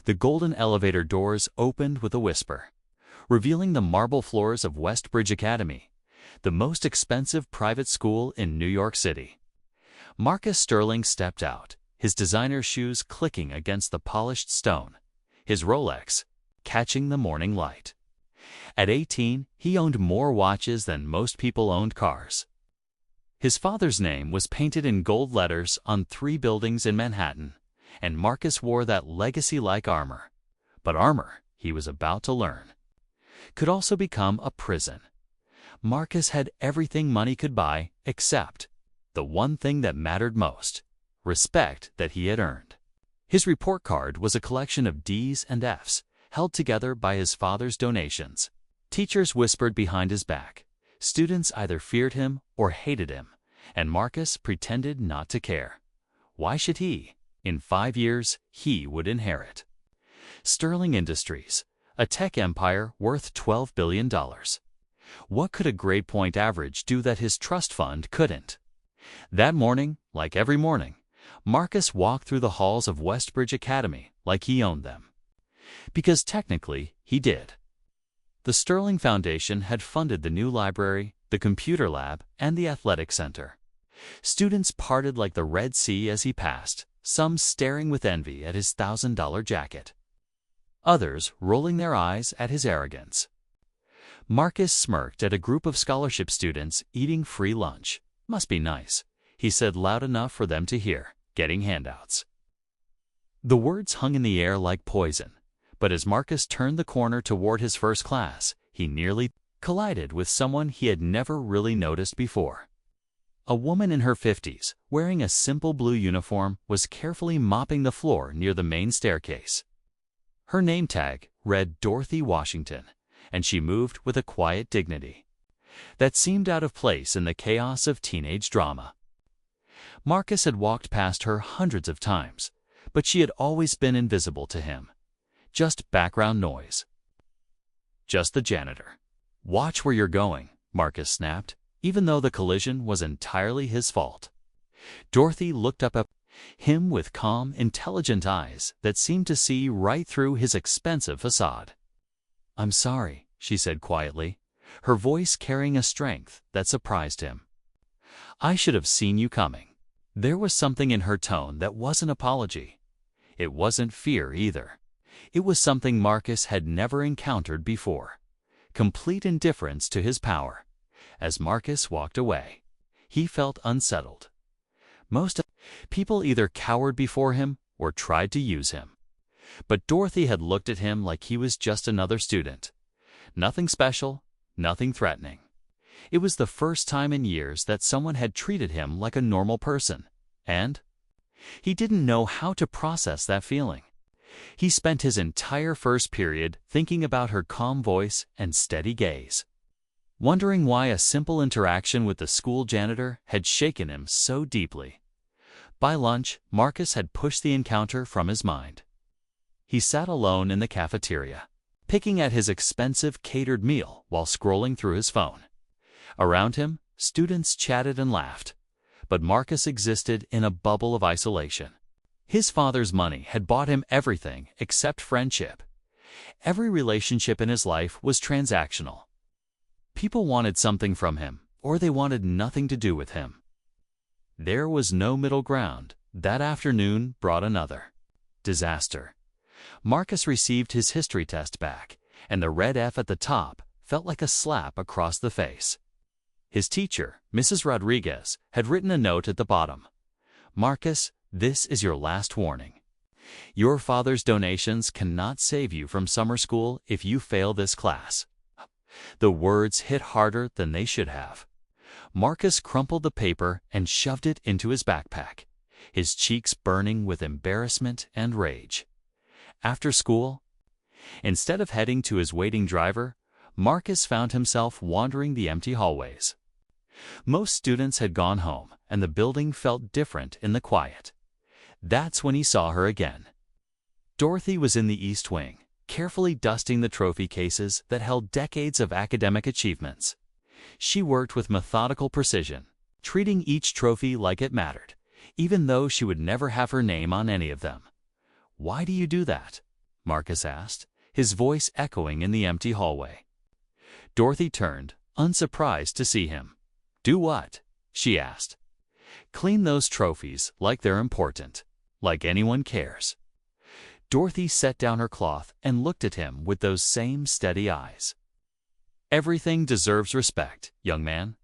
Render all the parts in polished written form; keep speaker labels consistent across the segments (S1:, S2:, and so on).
S1: The golden elevator doors opened with a whisper, revealing the marble floors of Westbridge Academy, the most expensive private school in New York City. Marcus Sterling stepped out, his designer shoes clicking against the polished stone, his Rolex catching the morning light. At 18, he owned more watches than most people owned cars. His father's name was painted in gold letters on 3 buildings in Manhattan, and Marcus wore that legacy-like armor. But armor, he was about to learn, could also become a prison. Marcus had everything money could buy except the one thing that mattered most: respect that he had earned. His report card was a collection of D's and F's, held together by his father's donations. Teachers whispered behind his back. Students either feared him or hated him, and Marcus pretended not to care. Why should he? In 5 years, he would inherit Sterling Industries, a tech empire worth $12 billion. What could a grade point average do that his trust fund couldn't? That morning, like every morning, Marcus walked through the halls of Westbridge Academy like he owned them. Because technically, he did. The Sterling Foundation had funded the new library, the computer lab, and the athletic center. Students parted like the Red Sea as he passed, some staring with envy at his $1,000 jacket, others rolling their eyes at his arrogance. Marcus smirked at a group of scholarship students eating free lunch. "Must be nice," he said loud enough for them to hear, "getting handouts." The words hung in the air like poison, but as Marcus turned the corner toward his first class, he nearly collided with someone he had never really noticed before. A woman in her 50s, wearing a simple blue uniform, was carefully mopping the floor near the main staircase. Her name tag read Dorothy Washington, and she moved with a quiet dignity that seemed out of place in the chaos of teenage drama. Marcus had walked past her hundreds of times, but she had always been invisible to him. Just background noise. Just the janitor. "Watch where you're going," Marcus snapped, even though the collision was entirely his fault. Dorothy looked up at him with calm, intelligent eyes that seemed to see right through his expensive facade. "I'm sorry," she said quietly, her voice carrying a strength that surprised him. "I should have seen you coming." There was something in her tone that wasn't apology. It wasn't fear either. It was something Marcus had never encountered before: complete indifference to his power. As Marcus walked away, he felt unsettled. Most people either cowered before him or tried to use him. But Dorothy had looked at him like he was just another student. Nothing special, nothing threatening. It was the first time in years that someone had treated him like a normal person, and he didn't know how to process that feeling. He spent his entire first period thinking about her calm voice and steady gaze, wondering why a simple interaction with the school janitor had shaken him so deeply. By lunch, Marcus had pushed the encounter from his mind. He sat alone in the cafeteria, picking at his expensive catered meal while scrolling through his phone. Around him, students chatted and laughed, but Marcus existed in a bubble of isolation. His father's money had bought him everything except friendship. Every relationship in his life was transactional. People wanted something from him, or they wanted nothing to do with him. There was no middle ground. That afternoon brought another disaster. Marcus received his history test back, and the red F at the top felt like a slap across the face. His teacher, Mrs. Rodriguez, had written a note at the bottom: "Marcus, this is your last warning. Your father's donations cannot save you from summer school if you fail this class." The words hit harder than they should have. Marcus crumpled the paper and shoved it into his backpack, his cheeks burning with embarrassment and rage. After school, instead of heading to his waiting driver, Marcus found himself wandering the empty hallways. Most students had gone home, and the building felt different in the quiet. That's when he saw her again. Dorothy was in the East Wing, carefully dusting the trophy cases that held decades of academic achievements. She worked with methodical precision, treating each trophy like it mattered, even though she would never have her name on any of them. "Why do you do that?" Marcus asked, his voice echoing in the empty hallway. Dorothy turned, unsurprised to see him. "Do what?" she asked. "Clean those trophies like they're important, like anyone cares." Dorothy set down her cloth and looked at him with those same steady eyes. "Everything deserves respect, young man.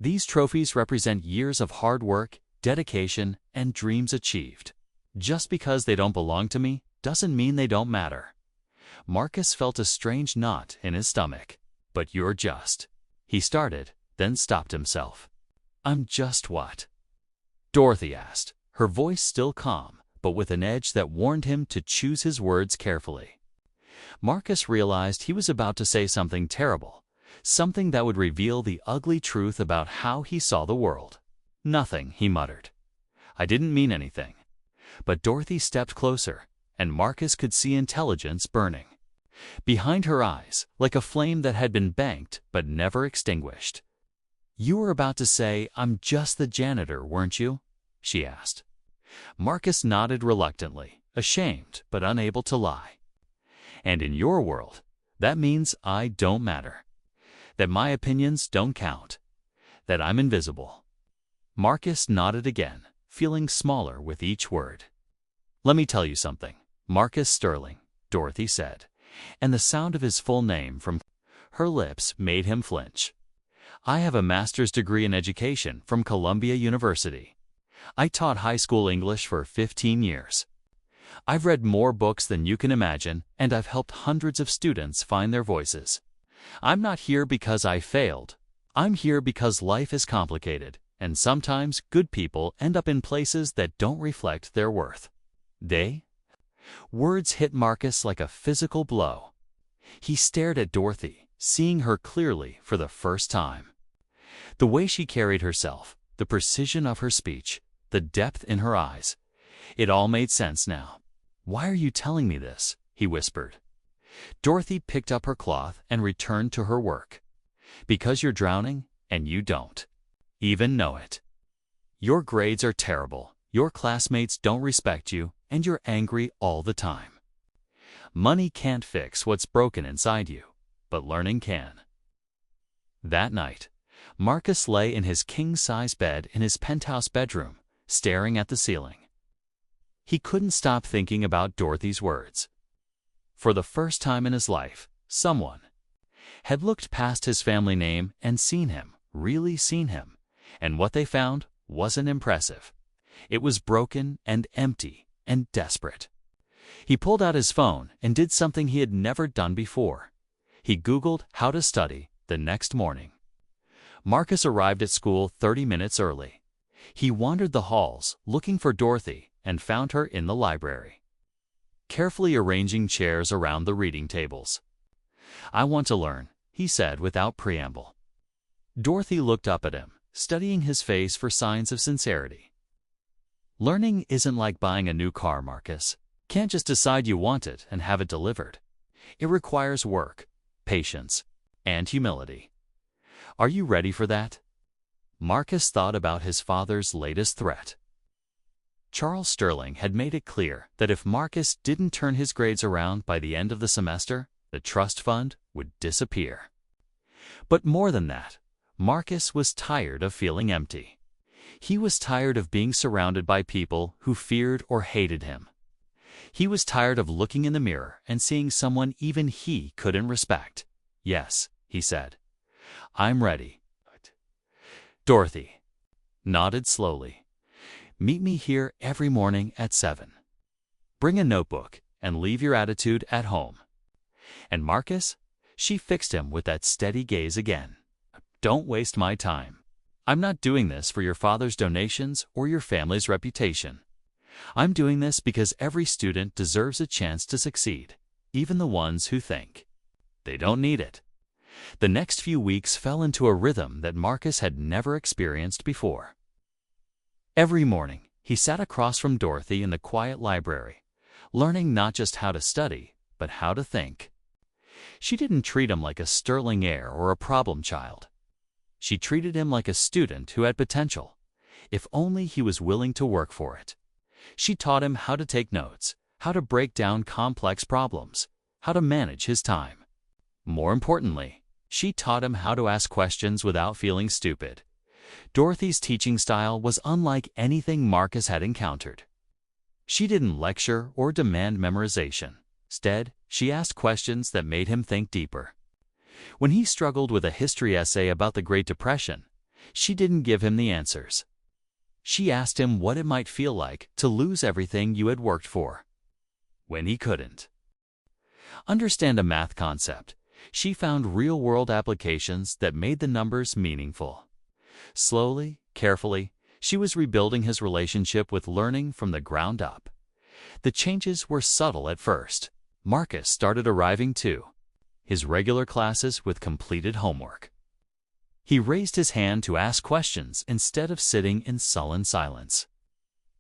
S1: These trophies represent years of hard work, dedication, and dreams achieved. Just because they don't belong to me doesn't mean they don't matter." Marcus felt a strange knot in his stomach. "But you're just," he started, then stopped himself. "I'm just what?" Dorothy asked, her voice still calm, but with an edge that warned him to choose his words carefully. Marcus realized he was about to say something terrible, something that would reveal the ugly truth about how he saw the world. "Nothing," he muttered. "I didn't mean anything." But Dorothy stepped closer, and Marcus could see intelligence burning behind her eyes, like a flame that had been banked but never extinguished. "You were about to say, 'I'm just the janitor,' weren't you?" she asked. Marcus nodded reluctantly, ashamed but unable to lie. "And in your world, that means I don't matter, that my opinions don't count, that I'm invisible." Marcus nodded again, feeling smaller with each word. "Let me tell you something, Marcus Sterling," Dorothy said, and the sound of his full name from her lips made him flinch. "I have a master's degree in education from Columbia University. I taught high school English for 15 years. I've read more books than you can imagine, and I've helped hundreds of students find their voices. I'm not here because I failed. I'm here because life is complicated, and sometimes good people end up in places that don't reflect their worth." Words hit Marcus like a physical blow. He stared at Dorothy, seeing her clearly for the first time. The way she carried herself, the precision of her speech, the depth in her eyes, it all made sense now. "Why are you telling me this?" he whispered. Dorothy picked up her cloth and returned to her work. "Because you're drowning, and you don't even know it. Your grades are terrible, your classmates don't respect you, and you're angry all the time. Money can't fix what's broken inside you, but learning can." That night, Marcus lay in his king-size bed in his penthouse bedroom, staring at the ceiling. He couldn't stop thinking about Dorothy's words. For the first time in his life, someone had looked past his family name and seen him, really seen him, and what they found wasn't impressive. It was broken and empty and desperate. He pulled out his phone and did something he had never done before. He Googled how to study the next morning. Marcus arrived at school 30 minutes early. He wandered the halls looking for Dorothy and found her in the library, carefully arranging chairs around the reading tables. "I want to learn," he said without preamble. Dorothy looked up at him, studying his face for signs of sincerity. "Learning isn't like buying a new car, Marcus. Can't just decide you want it and have it delivered. It requires work, patience, and humility. Are you ready for that?" Marcus thought about his father's latest threat. Charles Sterling had made it clear that if Marcus didn't turn his grades around by the end of the semester, the trust fund would disappear. But more than that, Marcus was tired of feeling empty. He was tired of being surrounded by people who feared or hated him. He was tired of looking in the mirror and seeing someone even he couldn't respect. "Yes," he said, "I'm ready." Dorothy nodded slowly. "Meet me here every morning at 7. Bring a notebook and leave your attitude at home." And Marcus, she fixed him with that steady gaze again. "Don't waste my time. I'm not doing this for your father's donations or your family's reputation. I'm doing this because every student deserves a chance to succeed, even the ones who think they don't need it." The next few weeks fell into a rhythm that Marcus had never experienced before. Every morning, he sat across from Dorothy in the quiet library, learning not just how to study, but how to think. She didn't treat him like a sterling heir or a problem child. She treated him like a student who had potential, if only he was willing to work for it. She taught him how to take notes, how to break down complex problems, how to manage his time. More importantly, she taught him how to ask questions without feeling stupid. Dorothy's teaching style was unlike anything Marcus had encountered. She didn't lecture or demand memorization. Instead, she asked questions that made him think deeper. When he struggled with a history essay about the Great Depression, she didn't give him the answers. She asked him what it might feel like to lose everything you had worked for, when he couldn't understand a math concept. She found real-world applications that made the numbers meaningful. Slowly, carefully, she was rebuilding his relationship with learning from the ground up. The changes were subtle at first. Marcus started arriving too, his regular classes with completed homework. He raised his hand to ask questions instead of sitting in sullen silence.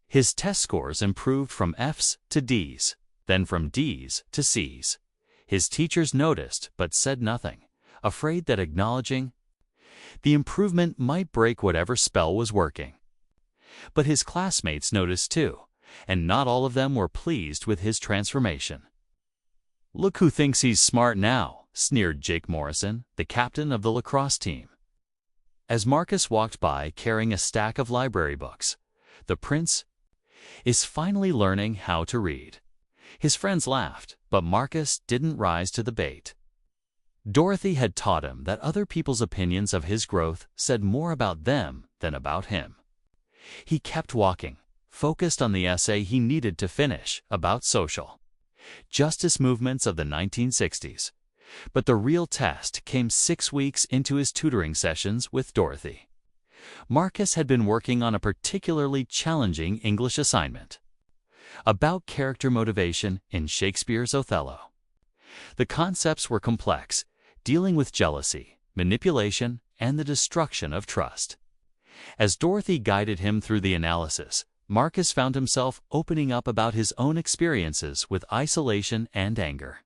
S1: His test scores improved from F's to D's, then from D's to C's. His teachers noticed but said nothing, afraid that acknowledging the improvement might break whatever spell was working. But his classmates noticed too, and not all of them were pleased with his transformation. "Look who thinks he's smart now," sneered Jake Morrison, the captain of the lacrosse team. As Marcus walked by carrying a stack of library books, "The prince is finally learning how to read." His friends laughed, but Marcus didn't rise to the bait. Dorothy had taught him that other people's opinions of his growth said more about them than about him. He kept walking, focused on the essay he needed to finish about social justice movements of the 1960s. But the real test came 6 weeks into his tutoring sessions with Dorothy. Marcus had been working on a particularly challenging English assignment about character motivation in Shakespeare's Othello. The concepts were complex, dealing with jealousy, manipulation, and the destruction of trust. As Dorothy guided him through the analysis, Marcus found himself opening up about his own experiences with isolation and anger.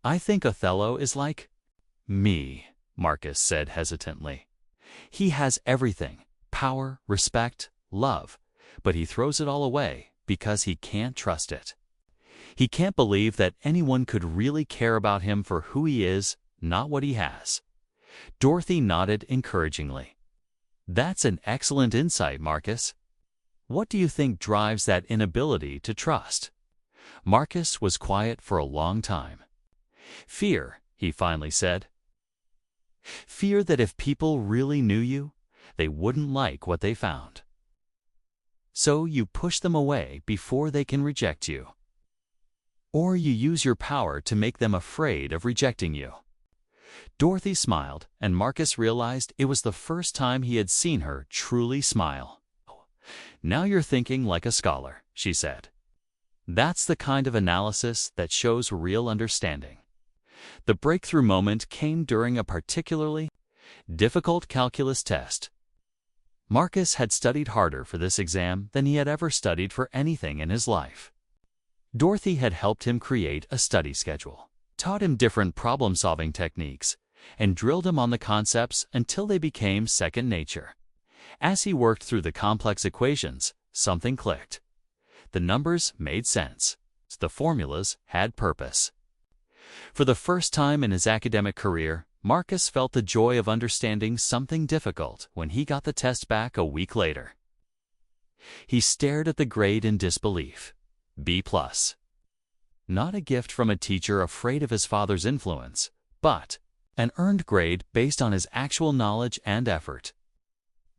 S1: "I think Othello is like me," Marcus said hesitantly. "He has everything: power, respect, love, but he throws it all away because he can't trust it. He can't believe that anyone could really care about him for who he is, not what he has." Dorothy nodded encouragingly. "That's an excellent insight, Marcus. What do you think drives that inability to trust?" Marcus was quiet for a long time. "Fear," he finally said. "Fear that if people really knew you, they wouldn't like what they found. So you push them away before they can reject you. Or you use your power to make them afraid of rejecting you." Dorothy smiled, and Marcus realized it was the first time he had seen her truly smile. "Now you're thinking like a scholar," she said. "That's the kind of analysis that shows real understanding." The breakthrough moment came during a particularly difficult calculus test. Marcus had studied harder for this exam than he had ever studied for anything in his life. Dorothy had helped him create a study schedule, taught him different problem-solving techniques, and drilled him on the concepts until they became second nature. As he worked through the complex equations, something clicked. The numbers made sense. The formulas had purpose. For the first time in his academic career, Marcus felt the joy of understanding something difficult when he got the test back a week later. He stared at the grade in disbelief. B+. Not a gift from a teacher afraid of his father's influence, but an earned grade based on his actual knowledge and effort.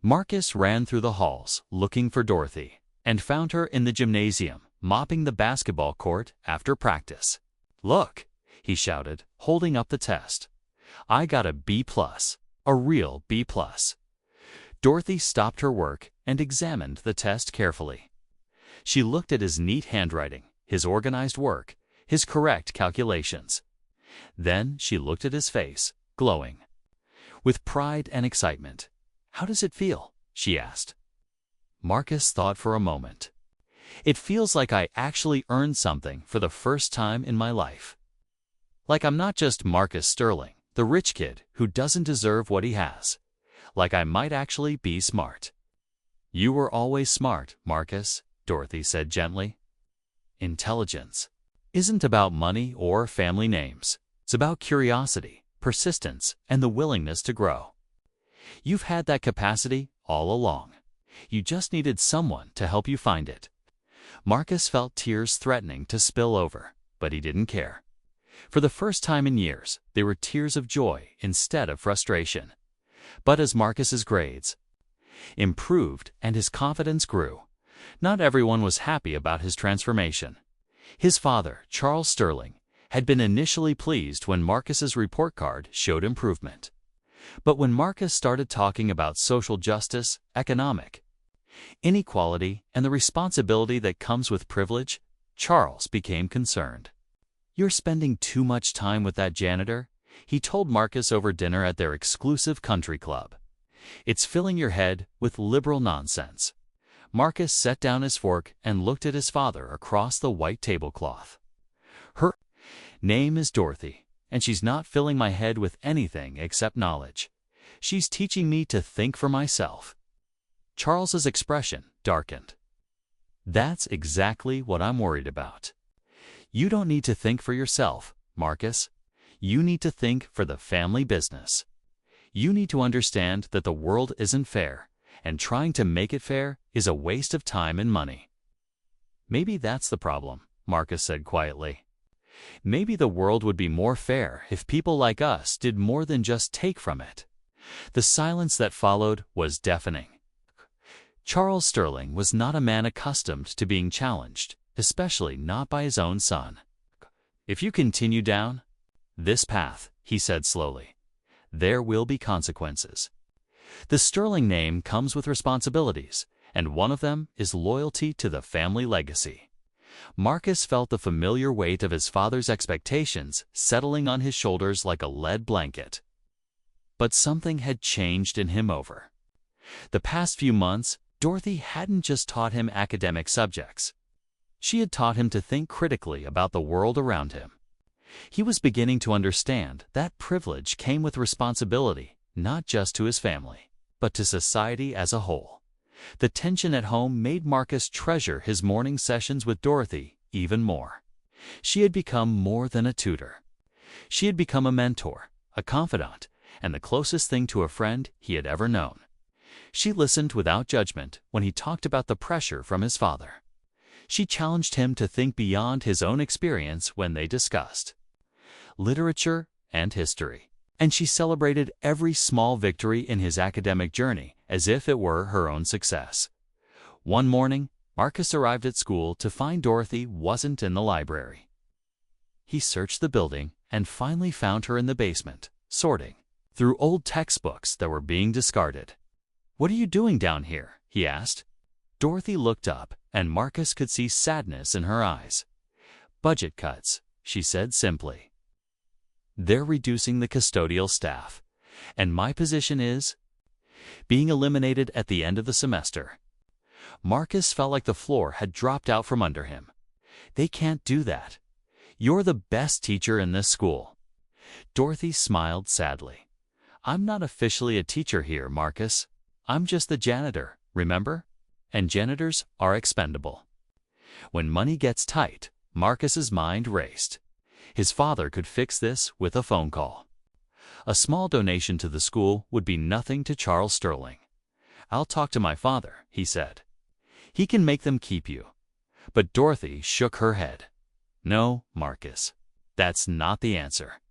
S1: Marcus ran through the halls looking for Dorothy and found her in the gymnasium, mopping the basketball court after practice. "Look," he shouted, holding up the test. "I got a B+, a real B+. Dorothy stopped her work and examined the test carefully. She looked at his neat handwriting, his organized work, his correct calculations. Then she looked at his face, glowing with pride and excitement. "How does it feel?" she asked. Marcus thought for a moment. "It feels like I actually earned something for the first time in my life. Like I'm not just Marcus Sterling, the rich kid who doesn't deserve what he has. Like I might actually be smart." "You were always smart, Marcus," Dorothy said gently. intelligence isn't about money or family names. It's about curiosity, persistence, and the willingness to grow. You've had that capacity all along. You just needed someone to help you find it. Marcus felt tears threatening to spill over, but he didn't care. For the first time in years, they were tears of joy instead of frustration. But as Marcus's grades improved and his confidence grew, not everyone was happy about his transformation. His father, Charles Sterling, had been initially pleased when Marcus's report card showed improvement. But when Marcus started talking about social justice, economic inequality, and the responsibility that comes with privilege, Charles became concerned. "You're spending too much time with that janitor," he told Marcus over dinner at their exclusive country club. "It's filling your head with liberal nonsense." Marcus set down his fork and looked at his father across the white tablecloth. "Her name is Dorothy, and she's not filling my head with anything except knowledge. She's teaching me to think for myself." Charles's expression darkened. "That's exactly what I'm worried about. You don't need to think for yourself, Marcus. You need to think for the family business. You need to understand that the world isn't fair, and trying to make it fair is a waste of time and money." "Maybe that's the problem," Marcus said quietly. "Maybe the world would be more fair if people like us did more than just take from it." The silence that followed was deafening. Charles Sterling was not a man accustomed to being challenged, especially not by his own son. "If you continue down this path," he said slowly, "there will be consequences. The Sterling name comes with responsibilities, and one of them is loyalty to the family legacy." Marcus felt the familiar weight of his father's expectations settling on his shoulders like a lead blanket. But something had changed in him over the past few months. Dorothy hadn't just taught him academic subjects. She had taught him to think critically about the world around him. He was beginning to understand that privilege came with responsibility, not just to his family, but to society as a whole. The tension at home made Marcus treasure his morning sessions with Dorothy even more. She had become more than a tutor. She had become a mentor, a confidant, and the closest thing to a friend he had ever known. She listened without judgment when he talked about the pressure from his father. She challenged him to think beyond his own experience when they discussed literature and history. And she celebrated every small victory in his academic journey as if it were her own success. One morning, Marcus arrived at school to find Dorothy wasn't in the library. He searched the building and finally found her in the basement, sorting through old textbooks that were being discarded. "What are you doing down here?" he asked. Dorothy looked up, and Marcus could see sadness in her eyes. "Budget cuts," she said simply. "They're reducing the custodial staff, and my position is being eliminated at the end of the semester." Marcus felt like the floor had dropped out from under him. "They can't do that. You're the best teacher in this school." Dorothy smiled sadly. "I'm not officially a teacher here, Marcus. I'm just the janitor, remember? And janitors are expendable." When money gets tight, Marcus's mind raced. His father could fix this with a phone call. A small donation to the school would be nothing to Charles Sterling. "I'll talk to my father," he said. "He can make them keep you." But Dorothy shook her head. "No, Marcus, that's not the answer.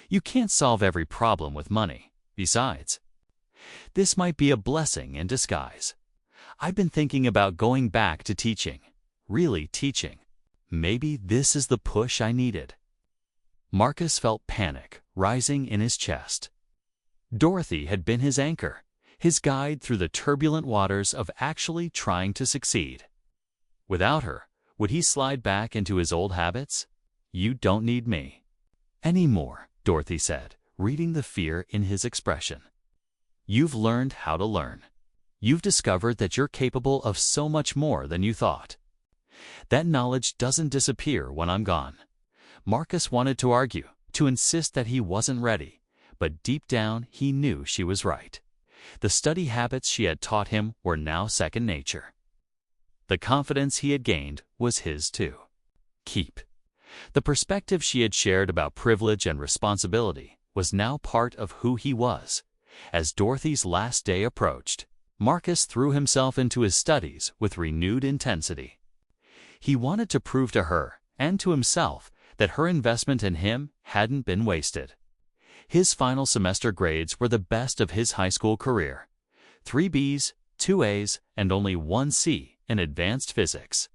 S1: You can't solve every problem with money. Besides, this might be a blessing in disguise. I've been thinking about going back to teaching, really teaching. Maybe this is the push I needed." Marcus felt panic rising in his chest. Dorothy had been his anchor, his guide through the turbulent waters of actually trying to succeed. Without her, would he slide back into his old habits? "You don't need me anymore," Dorothy said, reading the fear in his expression. "You've learned how to learn. You've discovered that you're capable of so much more than you thought. That knowledge doesn't disappear when I'm gone." Marcus wanted to argue, to insist that he wasn't ready, but deep down he knew she was right. The study habits she had taught him were now second nature. The confidence he had gained was his too. keep. The perspective she had shared about privilege and responsibility was now part of who he was. As Dorothy's last day approached, Marcus threw himself into his studies with renewed intensity. He wanted to prove to her and to himself that her investment in him hadn't been wasted. His final semester grades were the best of his high school career: 3 B's, 2 A's, and only 1 C in advanced physics,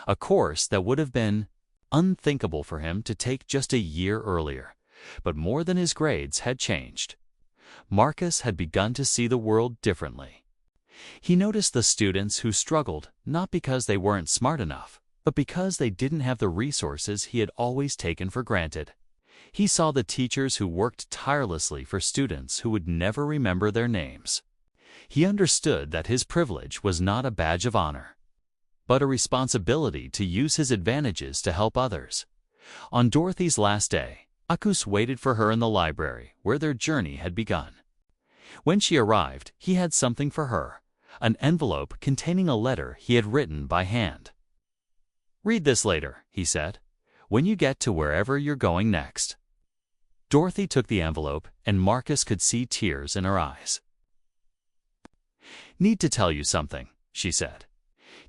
S1: a course that would have been unthinkable for him to take just a year earlier. But more than his grades had changed. Marcus had begun to see the world differently. He noticed the students who struggled not because they weren't smart enough, but because they didn't have the resources he had always taken for granted. He saw the teachers who worked tirelessly for students who would never remember their names. He understood that his privilege was not a badge of honor, but a responsibility to use his advantages to help others. On Dorothy's last day, Marcus waited for her in the library where their journey had begun. When she arrived, he had something for her, an envelope containing a letter he had written by hand. "Read this later," he said, "when you get to wherever you're going next." Dorothy took the envelope, and Marcus could see tears in her eyes. "Need to tell you something," she said.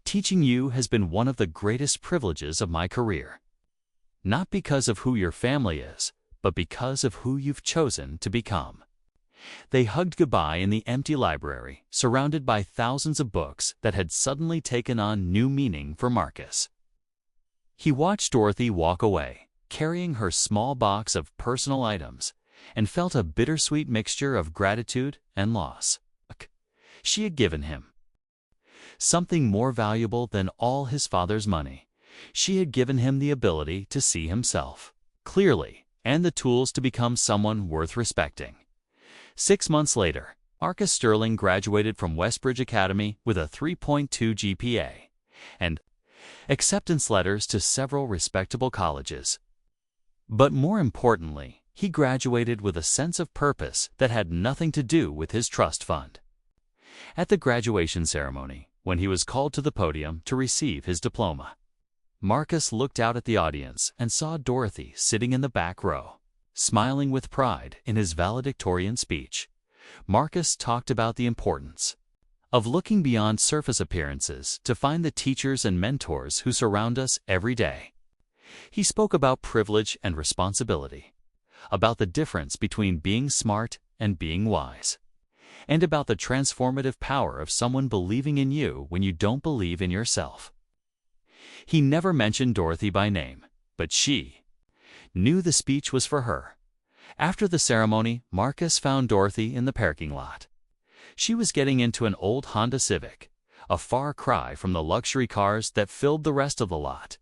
S1: "Teaching you has been one of the greatest privileges of my career. Not because of who your family is, but because of who you've chosen to become." They hugged goodbye in the empty library, surrounded by thousands of books that had suddenly taken on new meaning for Marcus. He watched Dorothy walk away, carrying her small box of personal items, and felt a bittersweet mixture of gratitude and loss. She had given him something more valuable than all his father's money. She had given him the ability to see himself clearly and the tools to become someone worth respecting. 6 months later, Marcus Sterling graduated from Westbridge Academy with a 3.2 GPA and acceptance letters to several respectable colleges. But more importantly, he graduated with a sense of purpose that had nothing to do with his trust fund. At the graduation ceremony, when he was called to the podium to receive his diploma, Marcus looked out at the audience and saw Dorothy sitting in the back row, smiling with pride. In his valedictorian speech, Marcus talked about the importance of looking beyond surface appearances to find the teachers and mentors who surround us every day. He spoke about privilege and responsibility, about the difference between being smart and being wise, and about the transformative power of someone believing in you when you don't believe in yourself. He never mentioned Dorothy by name, but she knew the speech was for her. After the ceremony, Marcus found Dorothy in the parking lot. She was getting into an old Honda Civic, a far cry from the luxury cars that filled the rest of the lot.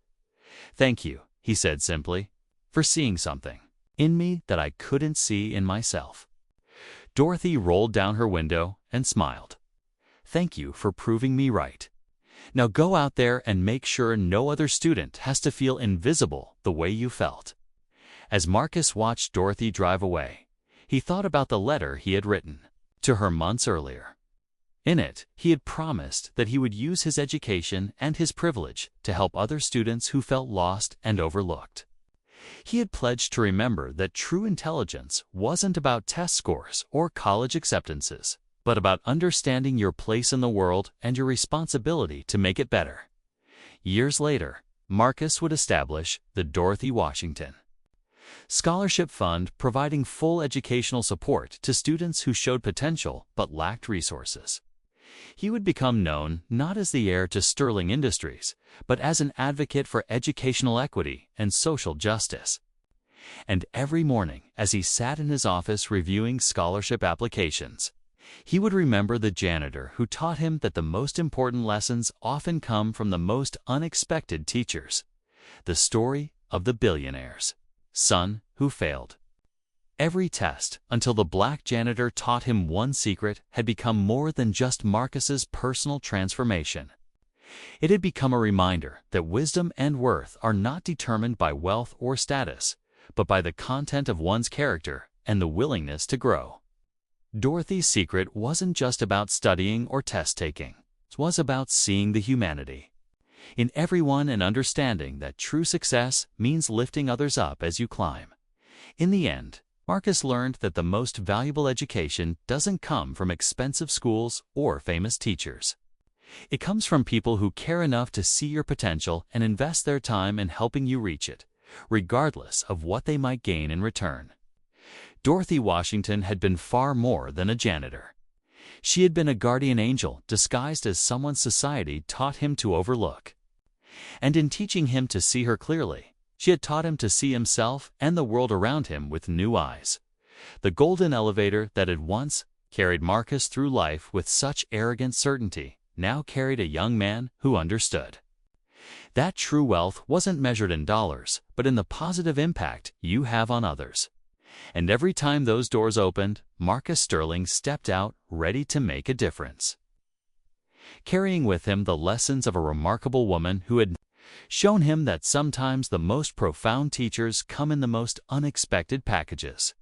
S1: "Thank you," he said simply, "for seeing something in me that I couldn't see in myself." Dorothy rolled down her window and smiled. "Thank you for proving me right. Now go out there and make sure no other student has to feel invisible the way you felt." As Marcus watched Dorothy drive away, he thought about the letter he had written to her months earlier. In it, he had promised that he would use his education and his privilege to help other students who felt lost and overlooked. He had pledged to remember that true intelligence wasn't about test scores or college acceptances, but about understanding your place in the world and your responsibility to make it better. Years later, Marcus would establish the Dorothy Washington Scholarship Fund, providing full educational support to students who showed potential but lacked resources. He would become known not as the heir to Sterling Industries, but as an advocate for educational equity and social justice. And every morning, as he sat in his office reviewing scholarship applications, he would remember the janitor who taught him that the most important lessons often come from the most unexpected teachers. The story of the billionaire's son who failed every test until the black janitor taught him one secret had become more than just Marcus's personal transformation. It had become a reminder that wisdom and worth are not determined by wealth or status, but by the content of one's character and the willingness to grow. Dorothy's secret wasn't just about studying or test-taking. It was about seeing the humanity in everyone and understanding that true success means lifting others up as you climb. In the end, Marcus learned that the most valuable education doesn't come from expensive schools or famous teachers. It comes from people who care enough to see your potential and invest their time in helping you reach it, regardless of what they might gain in return. Dorothy Washington had been far more than a janitor. She had been a guardian angel disguised as someone society taught him to overlook. And in teaching him to see her clearly, she had taught him to see himself and the world around him with new eyes. The golden elevator that had once carried Marcus through life with such arrogant certainty now carried a young man who understood. That true wealth wasn't measured in dollars, but in the positive impact you have on others. And every time those doors opened, Marcus Sterling stepped out ready to make a difference. Carrying with him the lessons of a remarkable woman who had shown him that sometimes the most profound teachers come in the most unexpected packages.